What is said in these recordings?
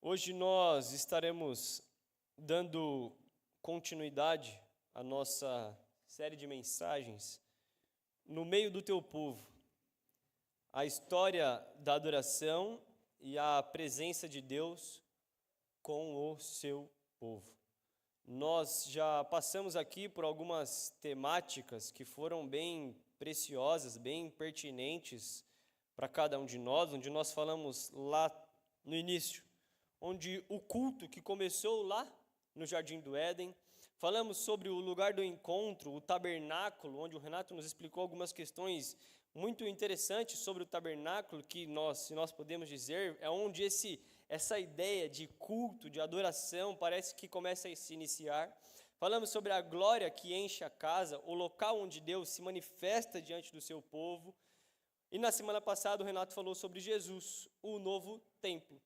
Hoje nós estaremos dando continuidade à nossa série de mensagens no meio do teu povo. A história da adoração e a presença de Deus com o seu povo. Nós já passamos aqui por algumas temáticas que foram bem preciosas, bem pertinentes para cada um de nós, onde nós falamos lá no início, onde o culto que começou lá no Jardim do Éden, falamos sobre o lugar do encontro, o tabernáculo, onde o Renato nos explicou algumas questões muito interessantes sobre o tabernáculo, que se nós podemos dizer, é onde essa ideia de culto, de adoração, parece que começa a se iniciar. Falamos sobre a glória que enche a casa, o local onde Deus se manifesta diante do seu povo. E na semana passada o Renato falou sobre Jesus, o novo templo.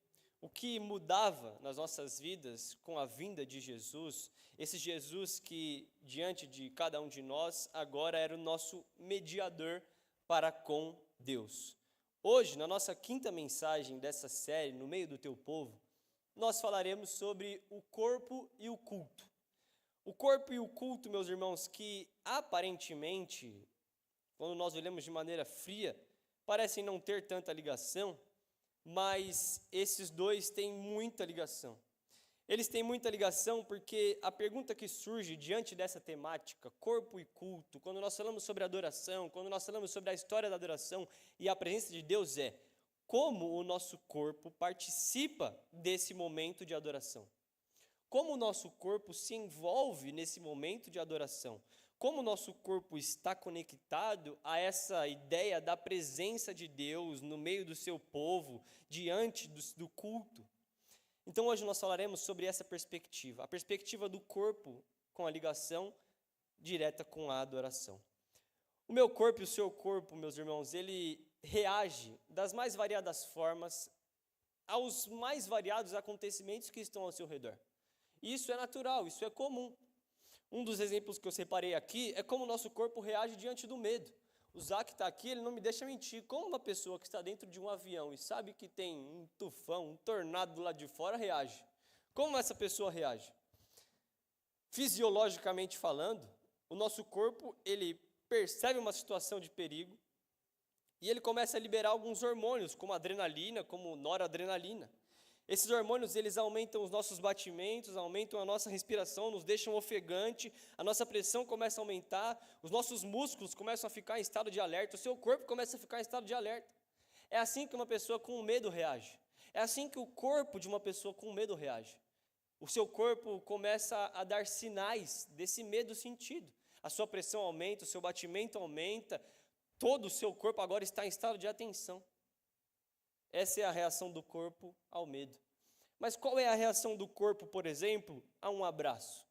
O que mudava nas nossas vidas com a vinda de Jesus, esse Jesus que diante de cada um de nós agora era o nosso mediador para com Deus. Hoje, na nossa quinta mensagem dessa série, No Meio do Teu Povo, nós falaremos sobre o corpo e o culto. O corpo e o culto, meus irmãos, que aparentemente, quando nós olhamos de maneira fria, parecem não ter tanta ligação, mas esses dois têm muita ligação. Eles têm muita ligação porque a pergunta que surge diante dessa temática, corpo e culto, quando nós falamos sobre adoração, quando nós falamos sobre a história da adoração e a presença de Deus é: como o nosso corpo participa desse momento de adoração? Como o nosso corpo se envolve nesse momento de adoração? Como o nosso corpo está conectado a essa ideia da presença de Deus no meio do seu povo, diante do culto? Então hoje nós falaremos sobre essa perspectiva, a perspectiva do corpo com a ligação direta com a adoração. O meu corpo e o seu corpo, meus irmãos, ele reage das mais variadas formas aos mais variados acontecimentos que estão ao seu redor. Isso é natural, isso é comum. Um dos exemplos que eu separei aqui é como o nosso corpo reage diante do medo. O Zac está aqui, ele não me deixa mentir. Como uma pessoa que está dentro de um avião e sabe que tem um tufão, um tornado do lado de fora, reage? Como essa pessoa reage? Fisiologicamente falando, o nosso corpo, ele percebe uma situação de perigo e ele começa a liberar alguns hormônios, como adrenalina, como noradrenalina. Esses hormônios, eles aumentam os nossos batimentos, aumentam a nossa respiração, nos deixam ofegante, a nossa pressão começa a aumentar, os nossos músculos começam a ficar em estado de alerta, o seu corpo começa a ficar em estado de alerta. É assim que uma pessoa com medo reage. É assim que o corpo de uma pessoa com medo reage. O seu corpo começa a dar sinais desse medo sentido. A sua pressão aumenta, o seu batimento aumenta, todo o seu corpo agora está em estado de atenção. Essa é a reação do corpo ao medo. Mas qual é a reação do corpo, por exemplo, a um abraço?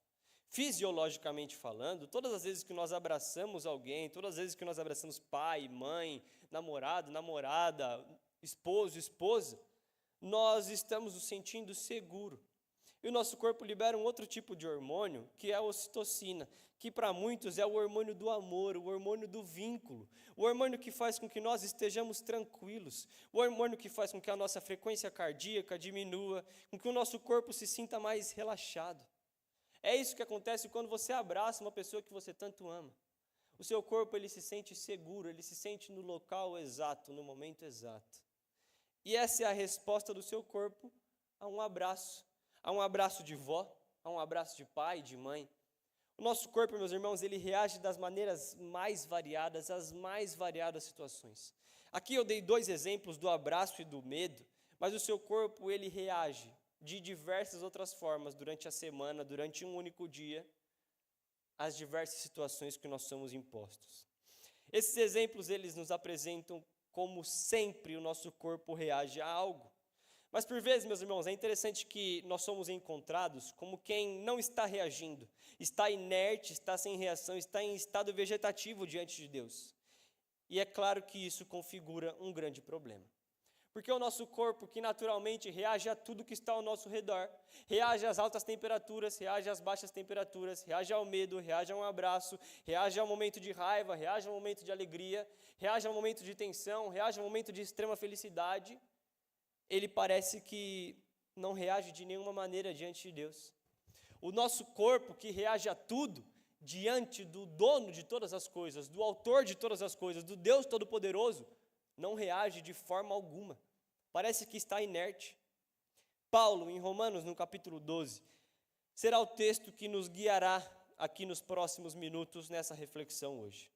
Fisiologicamente falando, todas as vezes que nós abraçamos alguém, todas as vezes que nós abraçamos pai, mãe, namorado, namorada, esposo, esposa, nós estamos nos sentindo seguro. E o nosso corpo libera um outro tipo de hormônio, que é a ocitocina, que para muitos é o hormônio do amor, o hormônio do vínculo, o hormônio que faz com que nós estejamos tranquilos, o hormônio que faz com que a nossa frequência cardíaca diminua, com que o nosso corpo se sinta mais relaxado. É isso que acontece quando você abraça uma pessoa que você tanto ama. O seu corpo, ele se sente seguro, ele se sente no local exato, no momento exato. E essa é a resposta do seu corpo a um abraço. A um abraço de vó, a um abraço de pai, de mãe. O nosso corpo, meus irmãos, ele reage das maneiras mais variadas, às mais variadas situações. Aqui eu dei dois exemplos do abraço e do medo, mas o seu corpo, ele reage de diversas outras formas durante a semana, durante um único dia, às diversas situações que nós somos impostos. Esses exemplos, eles nos apresentam como sempre o nosso corpo reage a algo. Mas por vezes, meus irmãos, é interessante que nós somos encontrados como quem não está reagindo, está inerte, está sem reação, está em estado vegetativo diante de Deus. E é claro que isso configura um grande problema. Porque o nosso corpo, que naturalmente reage a tudo que está ao nosso redor, reage às altas temperaturas, reage às baixas temperaturas, reage ao medo, reage a um abraço, reage ao momento de raiva, reage ao momento de alegria, reage ao momento de tensão, reage ao momento de extrema felicidade, ele parece que não reage de nenhuma maneira diante de Deus. O nosso corpo, que reage a tudo, diante do dono de todas as coisas, do autor de todas as coisas, do Deus Todo-Poderoso, não reage de forma alguma. Parece que está inerte. Paulo, em Romanos, no capítulo 12, será o texto que nos guiará aqui nos próximos minutos nessa reflexão hoje.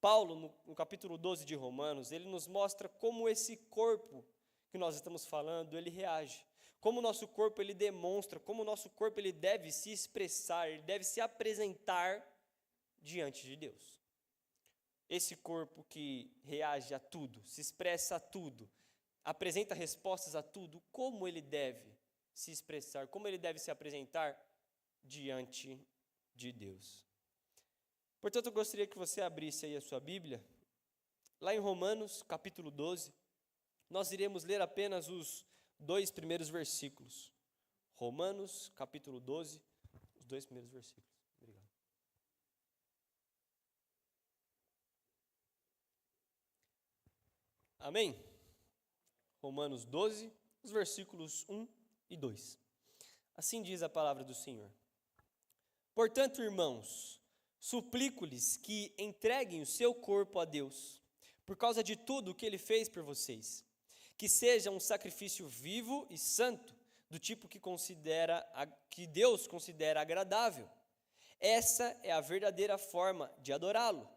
Paulo, no capítulo 12 de Romanos, ele nos mostra como esse corpo que nós estamos falando, ele reage. Como o nosso corpo, ele demonstra, como o nosso corpo, ele deve se expressar, ele deve se apresentar diante de Deus. Esse corpo que reage a tudo, se expressa a tudo, apresenta respostas a tudo, como ele deve se expressar, como ele deve se apresentar diante de Deus. Portanto, eu gostaria que você abrisse aí a sua Bíblia, lá em Romanos, capítulo 12, nós iremos ler apenas os 2 primeiros versículos. Romanos, capítulo 12, os 2 primeiros versículos. Obrigado. Amém? Romanos 12, os versículos 1 e 2. Assim diz a palavra do Senhor. Portanto, irmãos, suplico-lhes que entreguem o seu corpo a Deus, por causa de tudo o que Ele fez por vocês, que seja um sacrifício vivo e santo, do tipo que Deus considera agradável. Essa é a verdadeira forma de adorá-lo.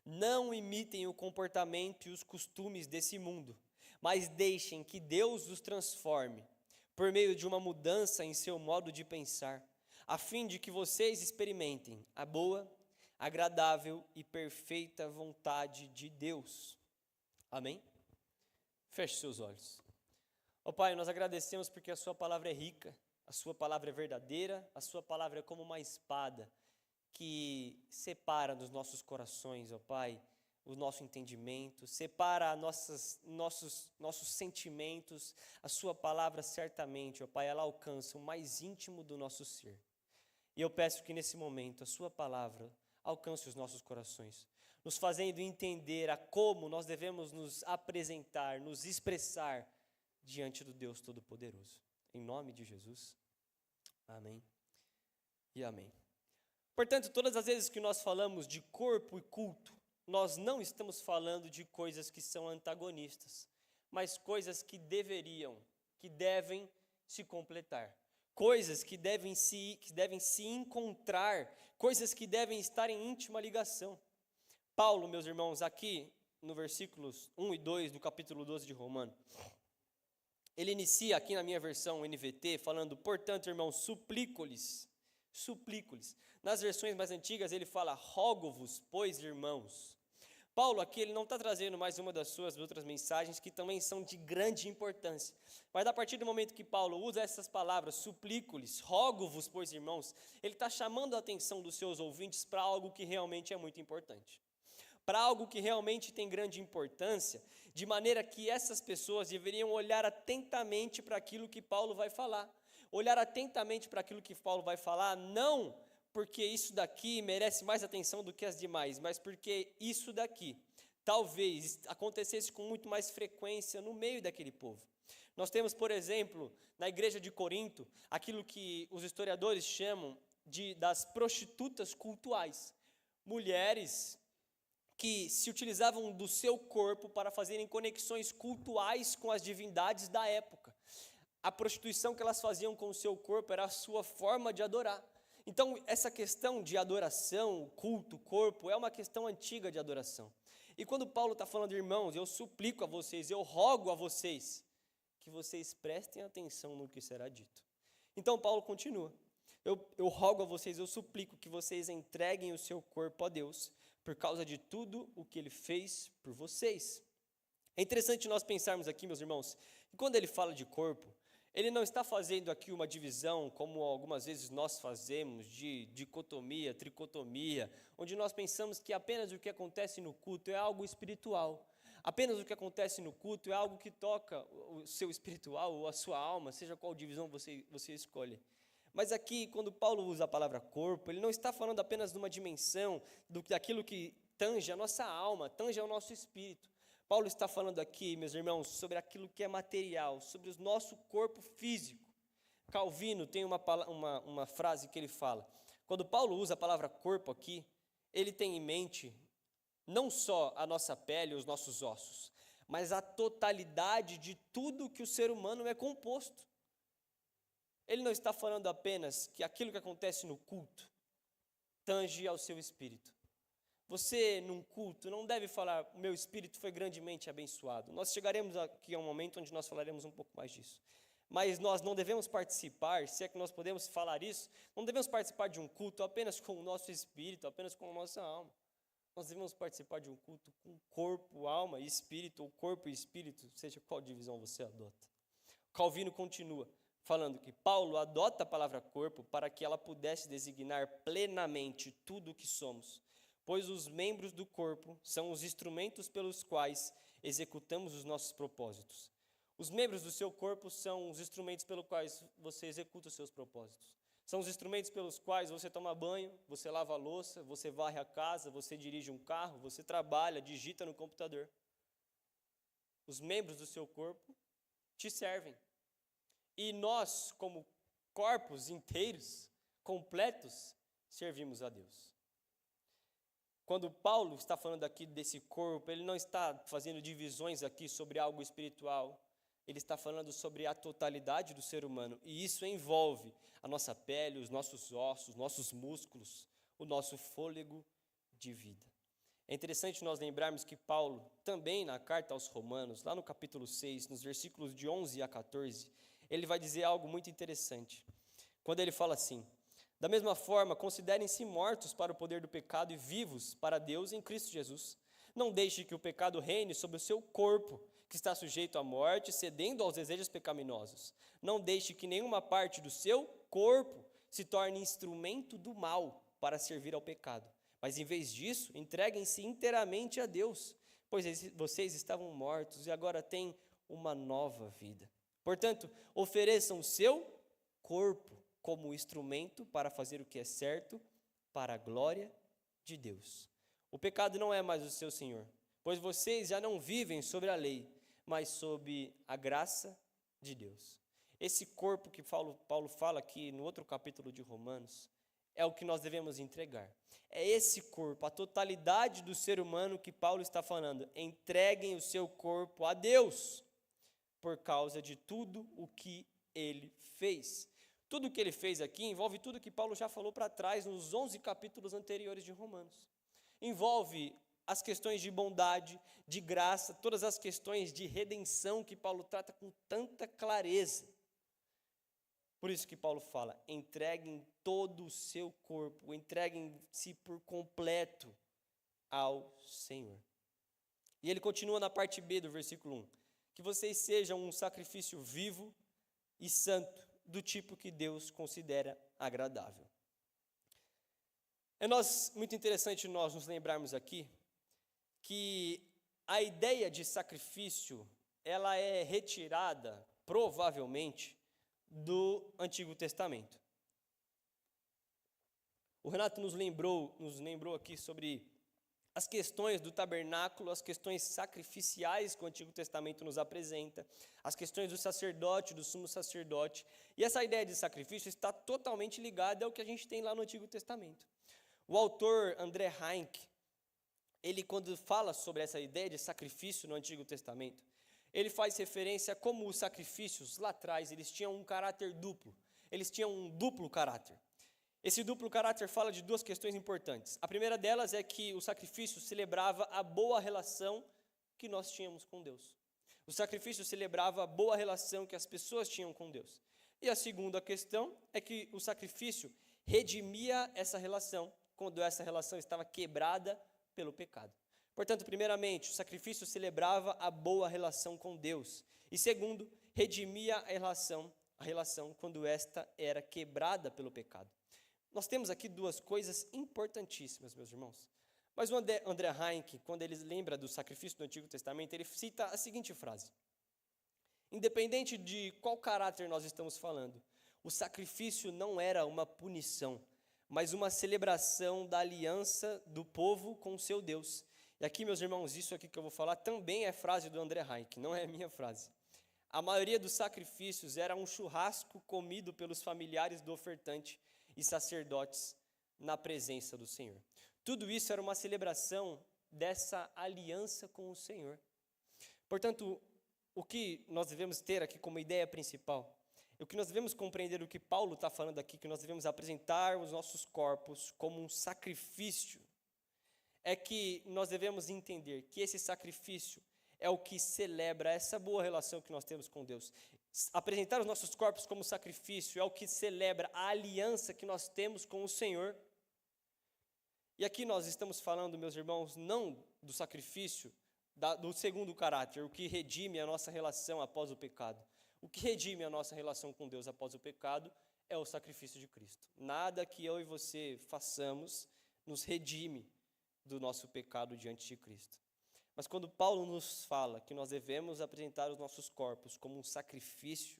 Não imitem o comportamento e os costumes desse mundo, mas deixem que Deus os transforme, por meio de uma mudança em seu modo de pensar, a fim de que vocês experimentem a boa, agradável e perfeita vontade de Deus. Amém? Feche seus olhos. Ó Pai, nós agradecemos porque a sua palavra é rica, a sua palavra é verdadeira, a sua palavra é como uma espada que separa dos nossos corações, ó Pai, o nosso entendimento, separa nossos sentimentos. A sua palavra certamente, ó Pai, ela alcança o mais íntimo do nosso ser. E eu peço que nesse momento a sua palavra alcance os nossos corações, nos fazendo entender a como nós devemos nos apresentar, nos expressar diante do Deus Todo-Poderoso. Em nome de Jesus, amém e amém. Portanto, todas as vezes que nós falamos de corpo e culto, nós não estamos falando de coisas que são antagonistas, mas coisas que devem se completar. Coisas que devem se encontrar, coisas que devem estar em íntima ligação. Paulo, meus irmãos, aqui no versículos 1 e 2 do capítulo 12 de Romanos, ele inicia aqui na minha versão NVT falando, portanto, irmãos, suplico-lhes. Nas versões mais antigas ele fala, rogo-vos, pois, irmãos. Paulo aqui, ele não está trazendo mais uma das suas outras mensagens que também são de grande importância. Mas a partir do momento que Paulo usa essas palavras, suplico-lhes, rogo-vos, pois, irmãos, ele está chamando a atenção dos seus ouvintes para algo que realmente é muito importante. Para algo que realmente tem grande importância, de maneira que essas pessoas deveriam olhar atentamente para aquilo que Paulo vai falar. Olhar atentamente para aquilo que Paulo vai falar, não porque isso daqui merece mais atenção do que as demais, mas porque isso daqui talvez acontecesse com muito mais frequência no meio daquele povo. Nós temos, por exemplo, na igreja de Corinto, aquilo que os historiadores chamam das prostitutas cultuais. Mulheres que se utilizavam do seu corpo para fazerem conexões cultuais com as divindades da época. A prostituição que elas faziam com o seu corpo era a sua forma de adorar. Então, essa questão de adoração, culto, corpo, é uma questão antiga de adoração. E quando Paulo está falando, irmãos, eu suplico a vocês, eu rogo a vocês, que vocês prestem atenção no que será dito. Então, Paulo continua, eu rogo a vocês, eu suplico que vocês entreguem o seu corpo a Deus, por causa de tudo o que Ele fez por vocês. É interessante nós pensarmos aqui, meus irmãos, que quando ele fala de corpo, ele não está fazendo aqui uma divisão, como algumas vezes nós fazemos, de dicotomia, tricotomia, onde nós pensamos que apenas o que acontece no culto é algo espiritual. Apenas o que acontece no culto é algo que toca o seu espiritual ou a sua alma, seja qual divisão você escolhe. Mas aqui, quando Paulo usa a palavra corpo, ele não está falando apenas de uma dimensão daquilo que tange a nossa alma, tange ao nosso espírito. Paulo está falando aqui, meus irmãos, sobre aquilo que é material, sobre o nosso corpo físico. Calvino tem uma frase que ele fala. Quando Paulo usa a palavra corpo aqui, ele tem em mente não só a nossa pele, os nossos ossos, mas a totalidade de tudo que o ser humano é composto. Ele não está falando apenas que aquilo que acontece no culto tange ao seu espírito. Você, num culto, não deve falar, meu espírito foi grandemente abençoado. Nós chegaremos aqui a um momento onde nós falaremos um pouco mais disso. Mas nós não devemos participar, se é que nós podemos falar isso, não devemos participar de um culto apenas com o nosso espírito, apenas com a nossa alma. Nós devemos participar de um culto com corpo, alma e espírito, ou corpo e espírito, seja qual divisão você adota. Calvino continua falando que Paulo adota a palavra corpo para que ela pudesse designar plenamente tudo o que somos, pois os membros do corpo são os instrumentos pelos quais executamos os nossos propósitos. Os membros do seu corpo são os instrumentos pelos quais você executa os seus propósitos. São os instrumentos pelos quais você toma banho, você lava a louça, você varre a casa, você dirige um carro, você trabalha, digita no computador. Os membros do seu corpo te servem. E nós, como corpos inteiros, completos, servimos a Deus. Quando Paulo está falando aqui desse corpo, ele não está fazendo divisões aqui sobre algo espiritual. Ele está falando sobre a totalidade do ser humano. E isso envolve a nossa pele, os nossos ossos, nossos músculos, o nosso fôlego de vida. É interessante nós lembrarmos que Paulo, também na carta aos Romanos, lá no capítulo 6, nos versículos de 11 a 14, ele vai dizer algo muito interessante. Quando ele fala assim: da mesma forma, considerem-se mortos para o poder do pecado e vivos para Deus em Cristo Jesus. Não deixe que o pecado reine sobre o seu corpo, que está sujeito à morte, cedendo aos desejos pecaminosos. Não deixe que nenhuma parte do seu corpo se torne instrumento do mal para servir ao pecado. Mas, em vez disso, entreguem-se inteiramente a Deus, pois vocês estavam mortos e agora têm uma nova vida. Portanto, ofereçam o seu corpo como instrumento para fazer o que é certo, para a glória de Deus. O pecado não é mais o seu senhor, pois vocês já não vivem sobre a lei, mas sob a graça de Deus. Esse corpo que Paulo fala aqui no outro capítulo de Romanos, é o que nós devemos entregar. É esse corpo, a totalidade do ser humano que Paulo está falando. Entreguem o seu corpo a Deus, por causa de tudo o que ele fez. Tudo o que ele fez aqui envolve tudo que Paulo já falou para trás nos 11 capítulos anteriores de Romanos. Envolve as questões de bondade, de graça, todas as questões de redenção que Paulo trata com tanta clareza. Por isso que Paulo fala: entreguem todo o seu corpo, entreguem-se por completo ao Senhor. E ele continua na parte B do versículo 1, que vocês sejam um sacrifício vivo e santo, do tipo que Deus considera agradável. É muito interessante nós nos lembrarmos aqui que a ideia de sacrifício, ela é retirada, provavelmente, do Antigo Testamento. O Renato nos lembrou aqui sobre as questões do tabernáculo, as questões sacrificiais que o Antigo Testamento nos apresenta, as questões do sacerdote, do sumo sacerdote. E essa ideia de sacrifício está totalmente ligada ao que a gente tem lá no Antigo Testamento. O autor André Heinck, ele, quando fala sobre essa ideia de sacrifício no Antigo Testamento, ele faz referência a como os sacrifícios lá atrás, eles tinham um caráter duplo, eles tinham um duplo caráter. Esse duplo caráter fala de duas questões importantes. A primeira delas é que o sacrifício celebrava a boa relação que nós tínhamos com Deus. O sacrifício celebrava a boa relação que as pessoas tinham com Deus. E a segunda questão é que o sacrifício redimia essa relação, quando essa relação estava quebrada pelo pecado. Portanto, primeiramente, o sacrifício celebrava a boa relação com Deus. E segundo, redimia a relação quando esta era quebrada pelo pecado. Nós temos aqui duas coisas importantíssimas, meus irmãos. Mas o André Heinck, quando ele lembra do sacrifício do Antigo Testamento, ele cita a seguinte frase: independente de qual caráter nós estamos falando, o sacrifício não era uma punição, mas uma celebração da aliança do povo com o seu Deus. E aqui, meus irmãos, isso aqui que eu vou falar também é frase do André Heinck, não é a minha frase. A maioria dos sacrifícios era um churrasco comido pelos familiares do ofertante e sacerdotes na presença do Senhor. Tudo isso era uma celebração dessa aliança com o Senhor. Portanto, o que nós devemos ter aqui como ideia principal, o que nós devemos compreender do que Paulo está falando aqui, que nós devemos apresentar os nossos corpos como um sacrifício, é que nós devemos entender que esse sacrifício é o que celebra essa boa relação que nós temos com Deus. Apresentar os nossos corpos como sacrifício é o que celebra a aliança que nós temos com o Senhor. E aqui nós estamos falando, meus irmãos, não do sacrifício do segundo caráter, o que redime a nossa relação após o pecado. O que redime a nossa relação com Deus após o pecado é o sacrifício de Cristo. Nada que eu e você façamos nos redime do nosso pecado diante de Cristo. Mas quando Paulo nos fala que nós devemos apresentar os nossos corpos como um sacrifício,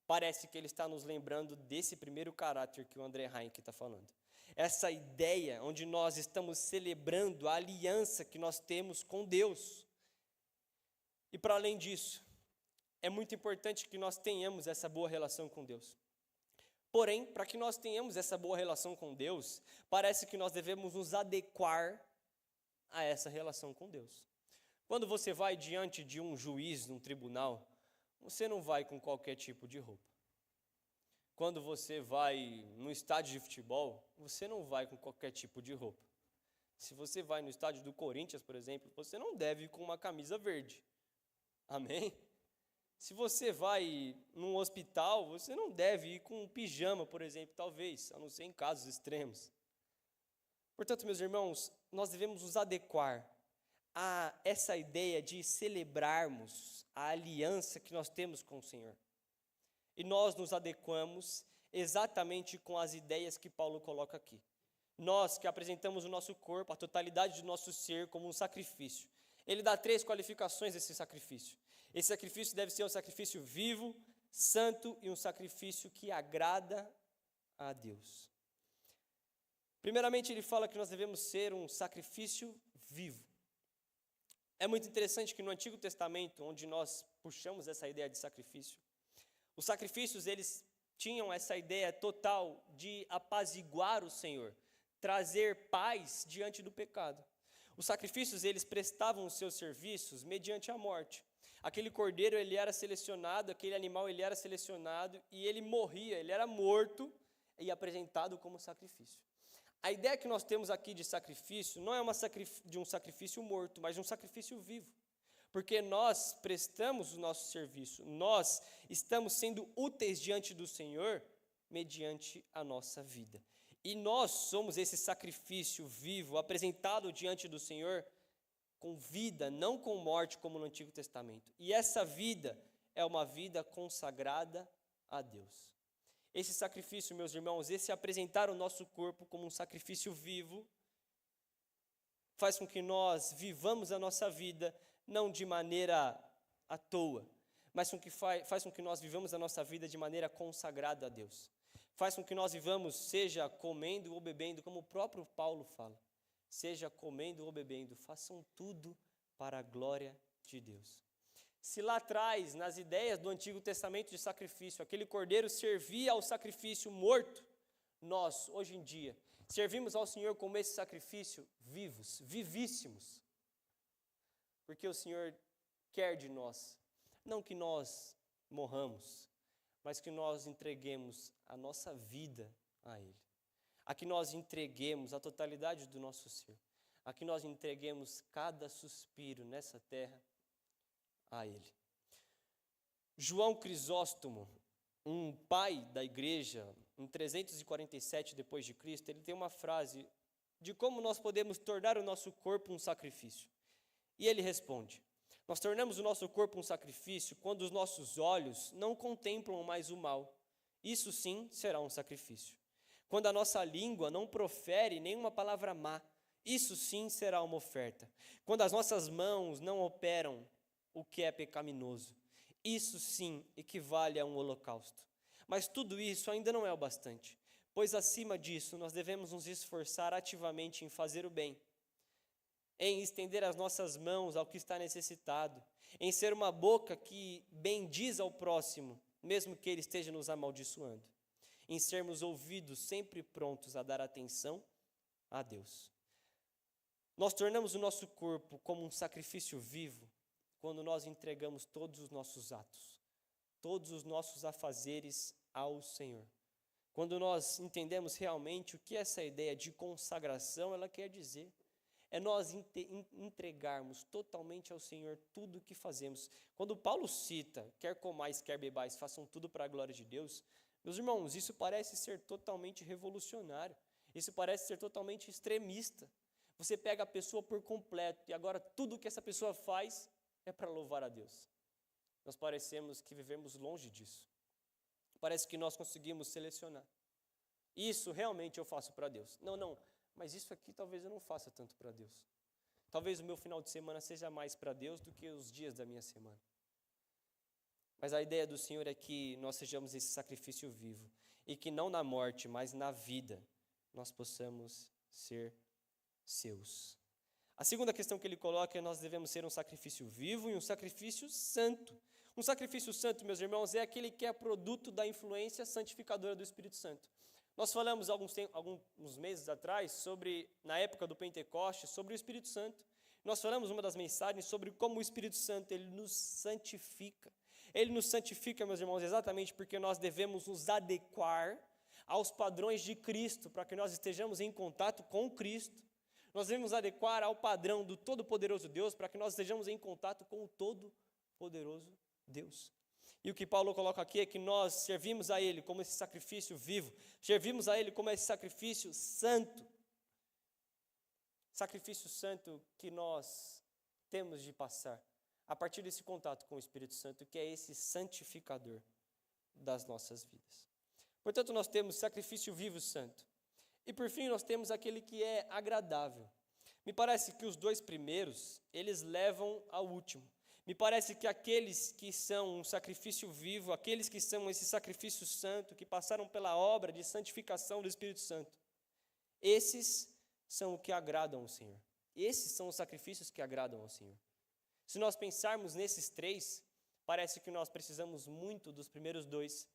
parece que ele está nos lembrando desse primeiro caráter que o André Heinck está falando. Essa ideia onde nós estamos celebrando a aliança que nós temos com Deus. E para além disso, é muito importante que nós tenhamos essa boa relação com Deus. Porém, para que nós tenhamos essa boa relação com Deus, parece que nós devemos nos adequar a essa relação com Deus. Quando você vai diante de um juiz, num tribunal, você não vai com qualquer tipo de roupa. Quando você vai no estádio de futebol, você não vai com qualquer tipo de roupa. Se você vai no estádio do Corinthians, por exemplo, você não deve ir com uma camisa verde. Amém? Se você vai num hospital, você não deve ir com um pijama, por exemplo, talvez, a não ser em casos extremos. Portanto, meus irmãos, nós devemos nos adequar a essa ideia de celebrarmos a aliança que nós temos com o Senhor. E nós nos adequamos exatamente com as ideias que Paulo coloca aqui. Nós que apresentamos o nosso corpo, a totalidade do nosso ser como um sacrifício. Ele dá 3 qualificações desse sacrifício. Esse sacrifício deve ser um sacrifício vivo, santo e um sacrifício que agrada a Deus. Primeiramente, ele fala que nós devemos ser um sacrifício vivo. É muito interessante que no Antigo Testamento, onde nós puxamos essa ideia de sacrifício, os sacrifícios, eles tinham essa ideia total de apaziguar o Senhor, trazer paz diante do pecado. Os sacrifícios, eles prestavam os seus serviços mediante a morte. Aquele cordeiro, ele era selecionado, aquele animal, ele era selecionado e ele morria, ele era morto e apresentado como sacrifício. A ideia que nós temos aqui de sacrifício não é de um sacrifício morto, mas de um sacrifício vivo. Porque nós prestamos o nosso serviço, nós estamos sendo úteis diante do Senhor mediante a nossa vida. E nós somos esse sacrifício vivo, apresentado diante do Senhor com vida, não com morte, como no Antigo Testamento. E essa vida é uma vida consagrada a Deus. Esse sacrifício, meus irmãos, esse apresentar o nosso corpo como um sacrifício vivo, faz com que nós vivamos a nossa vida não de maneira à toa, mas faz com que nós vivamos a nossa vida de maneira consagrada a Deus. Faz com que nós vivamos, seja comendo ou bebendo, como o próprio Paulo fala. Seja comendo ou bebendo, façam tudo para a glória de Deus. Se lá atrás, nas ideias do Antigo Testamento de sacrifício, aquele cordeiro servia ao sacrifício morto, nós, hoje em dia, servimos ao Senhor como esse sacrifício vivos, vivíssimos. Porque o Senhor quer de nós, não que nós morramos, mas que nós entreguemos a nossa vida a Ele. A que nós entreguemos a totalidade do nosso ser. A que nós entreguemos cada suspiro nessa terra a Ele. João Crisóstomo, um pai da igreja, em 347 depois de Cristo, ele tem uma frase de como nós podemos tornar o nosso corpo um sacrifício. E ele responde: nós tornamos o nosso corpo um sacrifício quando os nossos olhos não contemplam mais o mal. Isso sim será um sacrifício. Quando a nossa língua não profere nenhuma palavra má, isso sim será uma oferta. Quando as nossas mãos não operam o que é pecaminoso, isso sim equivale a um holocausto. Mas tudo isso ainda não é o bastante, pois acima disso nós devemos nos esforçar ativamente em fazer o bem. em estender as nossas mãos ao que está necessitado, em ser uma boca que bendiz ao próximo, mesmo que ele esteja nos amaldiçoando, em sermos ouvidos sempre prontos a dar atenção a Deus. Nós tornamos o nosso corpo como um sacrifício vivo quando nós entregamos todos os nossos atos, todos os nossos afazeres ao Senhor. Quando nós entendemos realmente o que essa ideia de consagração ela quer dizer, é nós entregarmos totalmente ao Senhor tudo o que fazemos. Quando Paulo cita, quer comais, quer bebais, façam tudo para a glória de Deus, meus irmãos, isso parece ser totalmente revolucionário, isso parece ser totalmente extremista. Você pega a pessoa por completo e agora tudo o que essa pessoa faz é para louvar a Deus. Nós parecemos que vivemos longe disso. Parece que nós conseguimos selecionar. Isso realmente eu faço para Deus. Não, mas isso aqui talvez eu não faça tanto para Deus. Talvez o meu final de semana seja mais para Deus do que os dias da minha semana. Mas a ideia do Senhor é que nós sejamos esse sacrifício vivo e que não na morte, mas na vida, nós possamos ser seus. A segunda questão que ele coloca é nós devemos ser um sacrifício vivo e um sacrifício santo. Um sacrifício santo, meus irmãos, é aquele que é produto da influência santificadora do Espírito Santo. Nós falamos alguns meses atrás sobre, na época do Pentecostes, sobre o Espírito Santo. Nós falamos uma das mensagens sobre como o Espírito Santo ele nos santifica. Ele nos santifica, meus irmãos, exatamente porque nós devemos nos adequar aos padrões de Cristo, para que nós estejamos em contato com Cristo. Nós devemos adequar ao padrão do Todo-Poderoso Deus, para que nós estejamos em contato com o Todo-Poderoso Deus. E o que Paulo coloca aqui é que nós servimos a Ele como esse sacrifício vivo, servimos a Ele como esse sacrifício santo. Sacrifício santo que nós temos de passar a partir desse contato com o Espírito Santo, que é esse santificador das nossas vidas. Portanto, nós temos sacrifício vivo santo. E por fim, nós temos aquele que é agradável. Me parece que os dois primeiros, eles levam ao último. Me parece que aqueles que são um sacrifício vivo, aqueles que são esse sacrifício santo, que passaram pela obra de santificação do Espírito Santo, esses são o que agradam ao Senhor. Esses são os sacrifícios que agradam ao Senhor. Se nós pensarmos nesses três, parece que nós precisamos muito dos primeiros dois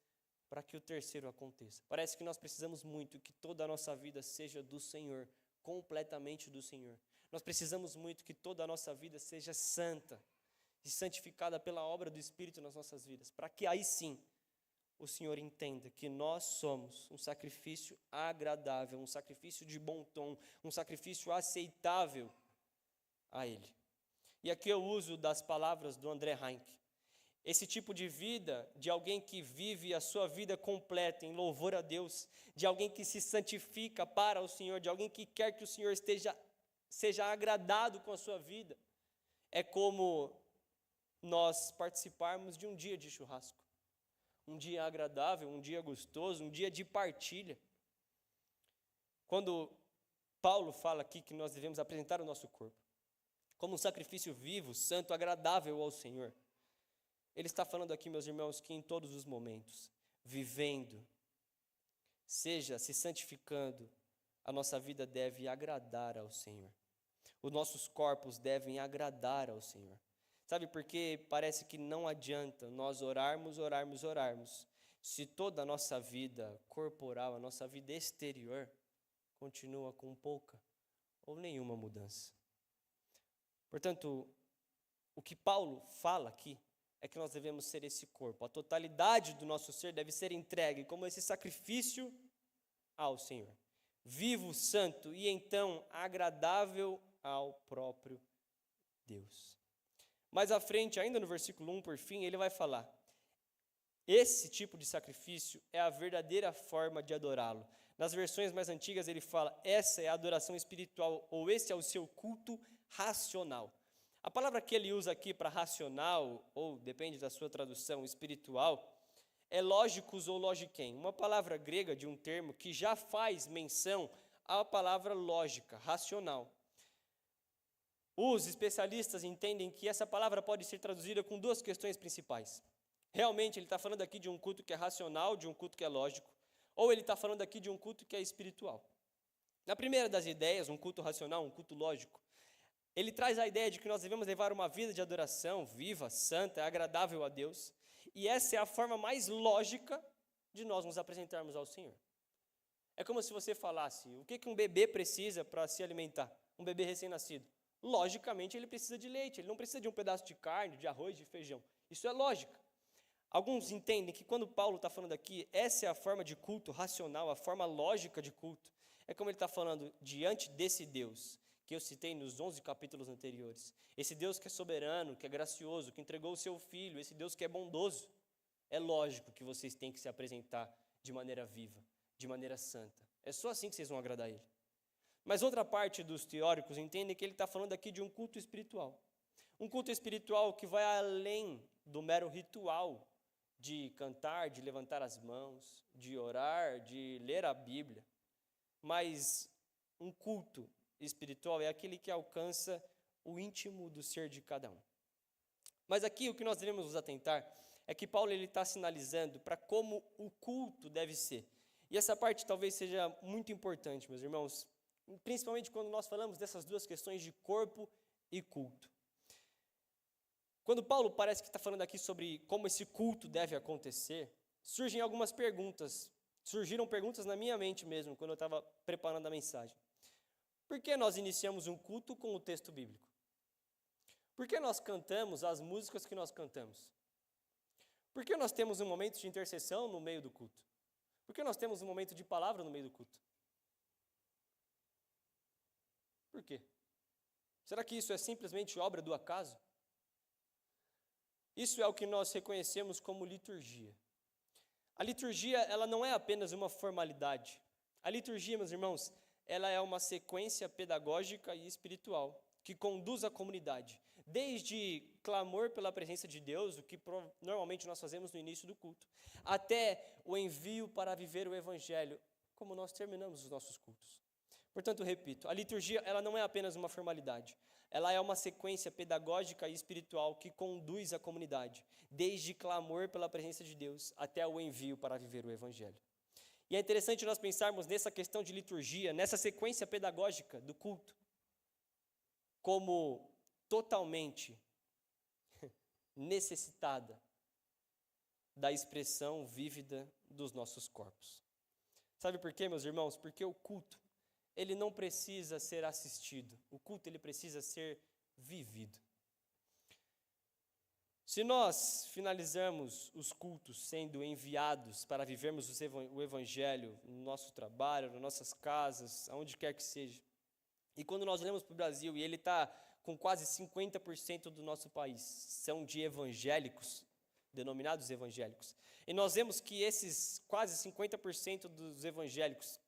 para que o terceiro aconteça. Parece que nós precisamos muito que toda a nossa vida seja do Senhor, completamente do Senhor. Nós precisamos muito que toda a nossa vida seja santa e santificada pela obra do Espírito nas nossas vidas, para que aí sim o Senhor entenda que nós somos um sacrifício agradável, um sacrifício de bom tom, um sacrifício aceitável a Ele. E aqui eu uso das palavras do André Heinck. Esse tipo de vida, de alguém que vive a sua vida completa em louvor a Deus, de alguém que se santifica para o Senhor, de alguém que quer que o Senhor seja agradado com a sua vida, é como nós participarmos de um dia de churrasco, um dia agradável, um dia gostoso, um dia de partilha. Quando Paulo fala aqui que nós devemos apresentar o nosso corpo como um sacrifício vivo, santo, agradável ao Senhor, ele está falando aqui, meus irmãos, que em todos os momentos, vivendo, seja se santificando, a nossa vida deve agradar ao Senhor. Os nossos corpos devem agradar ao Senhor. Sabe, porque parece que não adianta nós orarmos, se toda a nossa vida corporal, a nossa vida exterior, continua com pouca ou nenhuma mudança. Portanto, o que Paulo fala aqui é que nós devemos ser esse corpo. A totalidade do nosso ser deve ser entregue como esse sacrifício ao Senhor. Vivo, santo e então agradável ao próprio Deus. Mais à frente, ainda no versículo 1, por fim, ele vai falar: esse tipo de sacrifício é a verdadeira forma de adorá-lo. Nas versões mais antigas ele fala: essa é a adoração espiritual, ou esse é o seu culto racional. A palavra que ele usa aqui para racional, ou depende da sua tradução, espiritual, é lógicos ou logiquem, uma palavra grega de um termo que já faz menção à palavra lógica, racional. Os especialistas entendem que essa palavra pode ser traduzida com duas questões principais. Realmente ele está falando aqui de um culto que é racional, de um culto que é lógico, ou ele está falando aqui de um culto que é espiritual. Na primeira das ideias, um culto racional, um culto lógico, Ele traz a ideia de que nós devemos levar uma vida de adoração viva, santa, agradável a Deus. E essa é a forma mais lógica de nós nos apresentarmos ao Senhor. É como se você falasse, o que um bebê precisa para se alimentar? Um bebê recém-nascido. Logicamente, ele precisa de leite, ele não precisa de um pedaço de carne, de arroz, de feijão. Isso é lógica. Alguns entendem que quando Paulo está falando aqui, essa é a forma de culto racional, a forma lógica de culto. É como ele está falando diante desse Deus, que eu citei nos 11 capítulos anteriores. Esse Deus que é soberano, que é gracioso, que entregou o seu Filho, esse Deus que é bondoso. É lógico que vocês têm que se apresentar de maneira viva, de maneira santa. É só assim que vocês vão agradar Ele. Mas outra parte dos teóricos entendem que ele está falando aqui de um culto espiritual. Um culto espiritual que vai além do mero ritual de cantar, de levantar as mãos, de orar, de ler a Bíblia. Mas um culto espiritual é aquele que alcança o íntimo do ser de cada um. Mas aqui o que nós devemos nos atentar é que Paulo está sinalizando para como o culto deve ser. E essa parte talvez seja muito importante, meus irmãos, principalmente quando nós falamos dessas duas questões de corpo e culto. Quando Paulo parece que está falando aqui sobre como esse culto deve acontecer, surgem algumas perguntas. Surgiram perguntas na minha mente mesmo, quando eu estava preparando a mensagem. Por que nós iniciamos um culto com o texto bíblico? Por que nós cantamos as músicas que nós cantamos? Por que nós temos um momento de intercessão no meio do culto? Por que nós temos um momento de palavra no meio do culto? Por quê? Será que isso é simplesmente obra do acaso? Isso é o que nós reconhecemos como liturgia. A liturgia, ela não é apenas uma formalidade. A liturgia, meus irmãos, ela é uma sequência pedagógica e espiritual que conduz a comunidade, desde clamor pela presença de Deus, o que normalmente nós fazemos no início do culto, até o envio para viver o Evangelho, como nós terminamos os nossos cultos. Portanto, repito, a liturgia ela não é apenas uma formalidade, ela é uma sequência pedagógica e espiritual que conduz a comunidade, desde clamor pela presença de Deus até o envio para viver o Evangelho. E é interessante nós pensarmos nessa questão de liturgia, nessa sequência pedagógica do culto, como totalmente necessitada da expressão vívida dos nossos corpos. Sabe por quê, meus irmãos? Porque o culto, ele não precisa ser assistido. O culto, ele precisa ser vivido. Se nós finalizarmos os cultos sendo enviados para vivermos o Evangelho no nosso trabalho, nas nossas casas, aonde quer que seja, e quando nós olhamos para o Brasil e ele está com quase 50% do nosso país, são de evangélicos, denominados evangélicos, e nós vemos que esses quase 50% dos evangélicos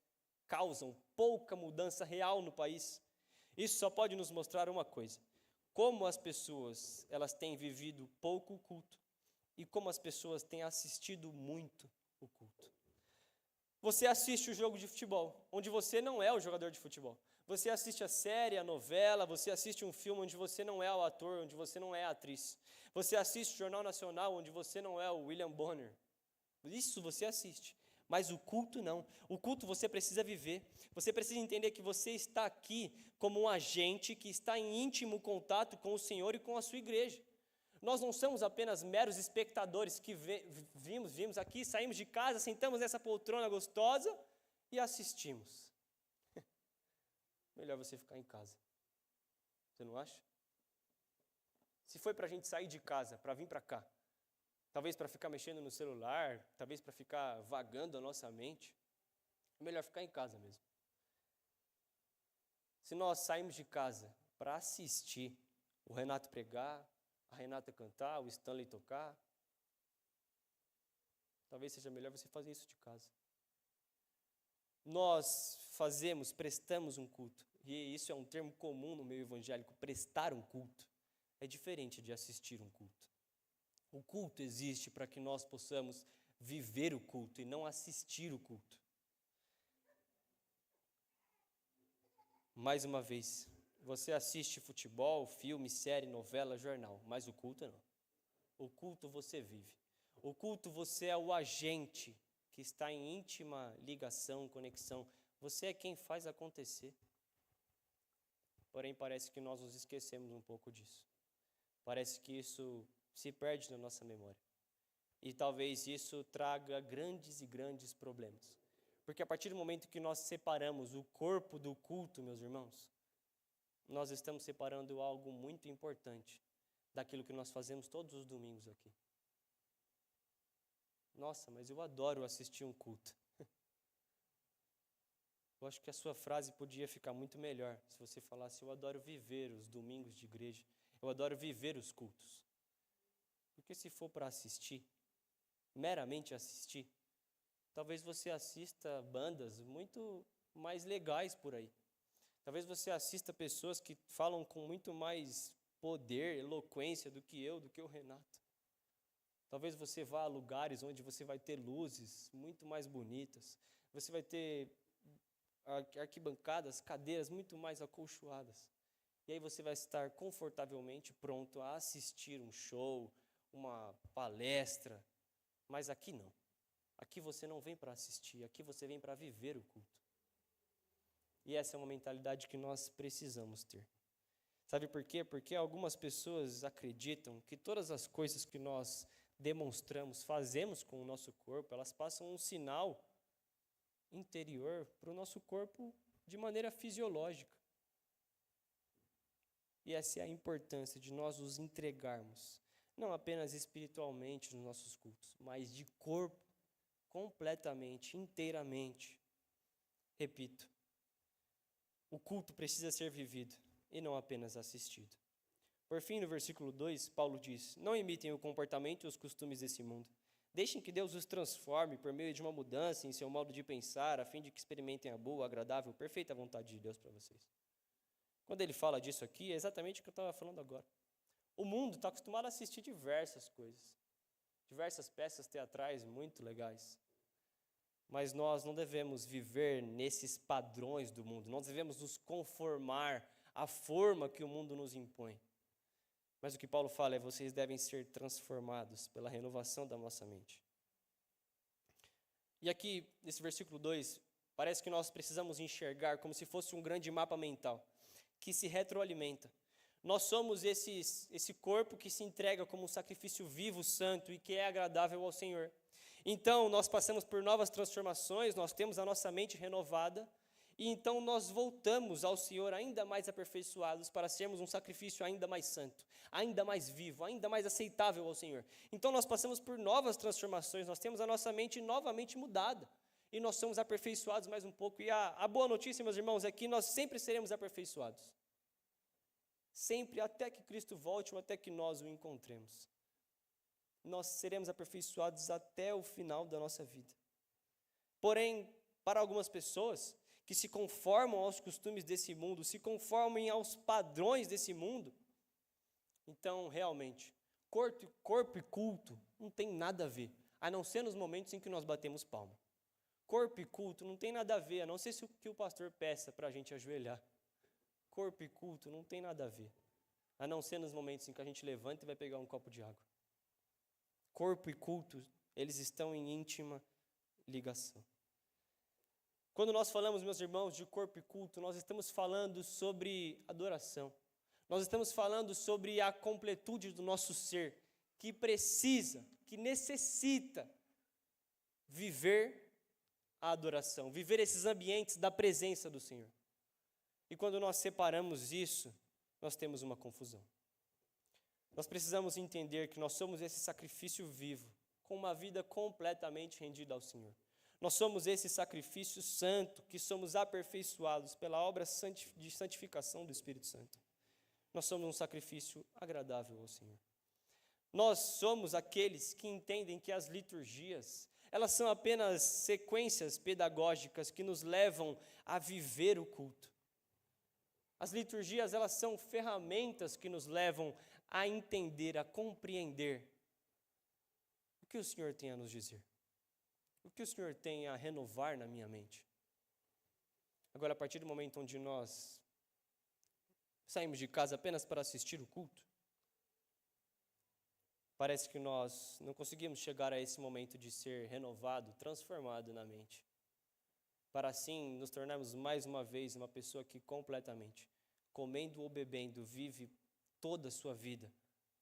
causam pouca mudança real no país, isso só pode nos mostrar uma coisa: como as pessoas elas têm vivido pouco o culto e como as pessoas têm assistido muito o culto. Você assiste o jogo de futebol, onde você não é o jogador de futebol. Você assiste a série, a novela, você assiste um filme onde você não é o ator, onde você não é a atriz. Você assiste o Jornal Nacional, onde você não é o William Bonner. Isso você assiste. Mas o culto não. O culto você precisa viver. Você precisa entender que você está aqui como um agente que está em íntimo contato com o Senhor e com a sua igreja. Nós não somos apenas meros espectadores que vimos aqui, saímos de casa, sentamos nessa poltrona gostosa e assistimos. Melhor você ficar em casa. Você não acha? Se foi para a gente sair de casa, para vir para cá, talvez para ficar mexendo no celular, talvez para ficar vagando a nossa mente, é melhor ficar em casa mesmo. Se nós saímos de casa para assistir o Renato pregar, a Renata cantar, o Stanley tocar, talvez seja melhor você fazer isso de casa. Nós prestamos um culto, e isso é um termo comum no meio evangélico, prestar um culto. É diferente de assistir um culto. O culto existe para que nós possamos viver o culto e não assistir o culto. Mais uma vez, você assiste futebol, filme, série, novela, jornal, mas o culto não. O culto você vive. O culto você é o agente que está em íntima ligação, conexão. Você é quem faz acontecer. Porém, parece que nós nos esquecemos um pouco disso. Parece que isso se perde na nossa memória. E talvez isso traga grandes e grandes problemas. Porque a partir do momento que nós separamos o corpo do culto, meus irmãos, nós estamos separando algo muito importante daquilo que nós fazemos todos os domingos aqui. Nossa, mas eu adoro assistir um culto. Eu acho que a sua frase podia ficar muito melhor se você falasse: eu adoro viver os domingos de igreja, eu adoro viver os cultos. Porque se for para assistir, meramente assistir, talvez você assista bandas muito mais legais por aí. Talvez você assista pessoas que falam com muito mais poder, eloquência do que o Renato. Talvez você vá a lugares onde você vai ter luzes muito mais bonitas. Você vai ter arquibancadas, cadeiras muito mais acolchoadas. E aí você vai estar confortavelmente pronto a assistir um show, uma palestra. Mas aqui não. Aqui você não vem para assistir, aqui você vem para viver o culto. E essa é uma mentalidade que nós precisamos ter. Sabe por quê? Porque algumas pessoas acreditam que todas as coisas que nós demonstramos, fazemos com o nosso corpo, elas passam um sinal interior para o nosso corpo de maneira fisiológica. E essa é a importância de nós nos entregarmos, não apenas espiritualmente nos nossos cultos, mas de corpo, completamente, inteiramente. Repito, o culto precisa ser vivido e não apenas assistido. Por fim, no versículo 2, Paulo diz: não imitem o comportamento e os costumes desse mundo. Deixem que Deus os transforme por meio de uma mudança em seu modo de pensar, a fim de que experimentem a boa, agradável, perfeita vontade de Deus para vocês. Quando ele fala disso aqui, é exatamente o que eu estava falando agora. O mundo está acostumado a assistir diversas coisas, diversas peças teatrais muito legais. Mas nós não devemos viver nesses padrões do mundo, nós devemos nos conformar à forma que o mundo nos impõe. Mas o que Paulo fala é: vocês devem ser transformados pela renovação da nossa mente. E aqui, nesse versículo 2, parece que nós precisamos enxergar como se fosse um grande mapa mental, que se retroalimenta. Nós somos esse corpo que se entrega como um sacrifício vivo, santo e que é agradável ao Senhor. Então, nós passamos por novas transformações, nós temos a nossa mente renovada, e então nós voltamos ao Senhor ainda mais aperfeiçoados para sermos um sacrifício ainda mais santo, ainda mais vivo, ainda mais aceitável ao Senhor. Então nós passamos por novas transformações, nós temos a nossa mente novamente mudada, e nós somos aperfeiçoados mais um pouco. E a boa notícia, meus irmãos, é que nós sempre seremos aperfeiçoados. Sempre, até que Cristo volte ou até que nós o encontremos. Nós seremos aperfeiçoados até o final da nossa vida. Porém, para algumas pessoas que se conformam aos costumes desse mundo, se conformam aos padrões desse mundo, então, realmente, corpo e culto não tem nada a ver, a não ser nos momentos em que nós batemos palma. Corpo e culto não tem nada a ver, a não ser se o que o pastor peça para a gente ajoelhar. Corpo e culto não tem nada a ver, a não ser nos momentos em que a gente levanta e vai pegar um copo de água. Corpo e culto, eles estão em íntima ligação. Quando nós falamos, meus irmãos, de corpo e culto, nós estamos falando sobre adoração. Nós estamos falando sobre a completude do nosso ser, que precisa, que necessita viver a adoração, viver esses ambientes da presença do Senhor. E quando nós separamos isso, nós temos uma confusão. Nós precisamos entender que nós somos esse sacrifício vivo, com uma vida completamente rendida ao Senhor. Nós somos esse sacrifício santo, que somos aperfeiçoados pela obra de santificação do Espírito Santo. Nós somos um sacrifício agradável ao Senhor. Nós somos aqueles que entendem que as liturgias, elas são apenas sequências pedagógicas que nos levam a viver o culto. As liturgias, elas são ferramentas que nos levam a entender, a compreender o que o Senhor tem a nos dizer. O que o Senhor tem a renovar na minha mente. Agora, a partir do momento onde nós saímos de casa apenas para assistir o culto, parece que nós não conseguimos chegar a esse momento de ser renovado, transformado na mente, para assim nos tornarmos mais uma vez uma pessoa que completamente comendo ou bebendo, vive toda a sua vida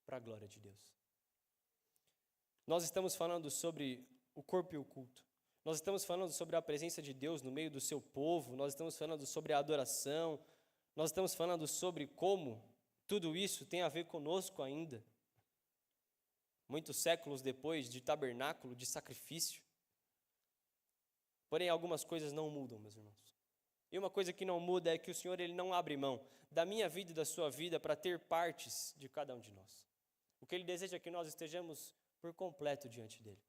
para a glória de Deus. Nós estamos falando sobre o corpo e o culto. Nós estamos falando sobre a presença de Deus no meio do seu povo. Nós estamos falando sobre a adoração. Nós estamos falando sobre como tudo isso tem a ver conosco ainda. Muitos séculos depois de tabernáculo, de sacrifício. Porém, algumas coisas não mudam, meus irmãos. E uma coisa que não muda é que o Senhor ele não abre mão da minha vida e da sua vida para ter partes de cada um de nós. O que Ele deseja é que nós estejamos por completo diante dEle.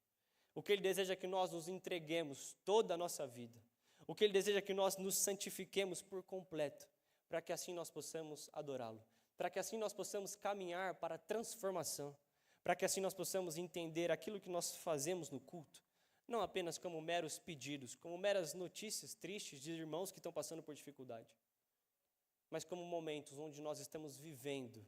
O que Ele deseja é que nós nos entreguemos toda a nossa vida. O que Ele deseja é que nós nos santifiquemos por completo, para que assim nós possamos adorá-lo, para que assim nós possamos caminhar para a transformação, para que assim nós possamos entender aquilo que nós fazemos no culto, não apenas como meros pedidos, como meras notícias tristes de irmãos que estão passando por dificuldade, mas como momentos onde nós estamos vivendo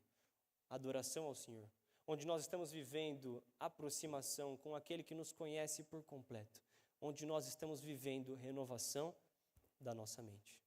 adoração ao Senhor, onde nós estamos vivendo aproximação com aquele que nos conhece por completo, onde nós estamos vivendo renovação da nossa mente.